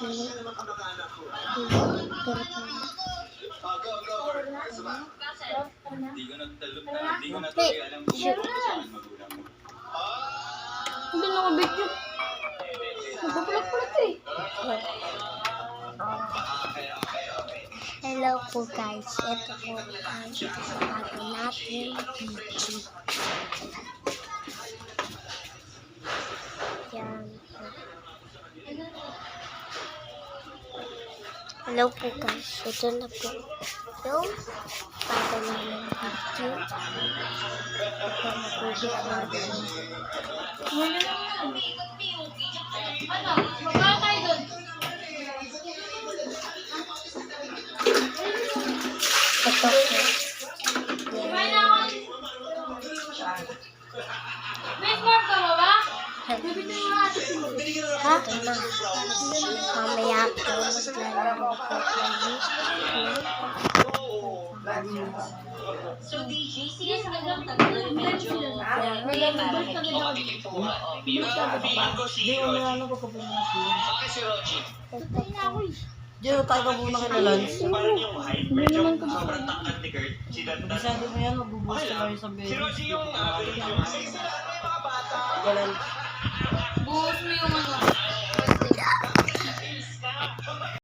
Hindi na nakabidyo. Nagpapalag-palag eh. Hello po guys, ito po ang bago natin video. Yan po. Hello po guys, ito na po yung bago namin video. Ito na po yung Ano? Magkakaroon tayo doon. ito po. May smart ka ba ba? Ha? Ito na. Mamaya po maglalaro po kami. So DJ, sige sa mga tagal medyo Diyo, tayo ka muna kay Lance. Hindi naman ko. Masyado mo yan, mabubuhos ka kayo sa bed. Galan. Buhos mo yung ano.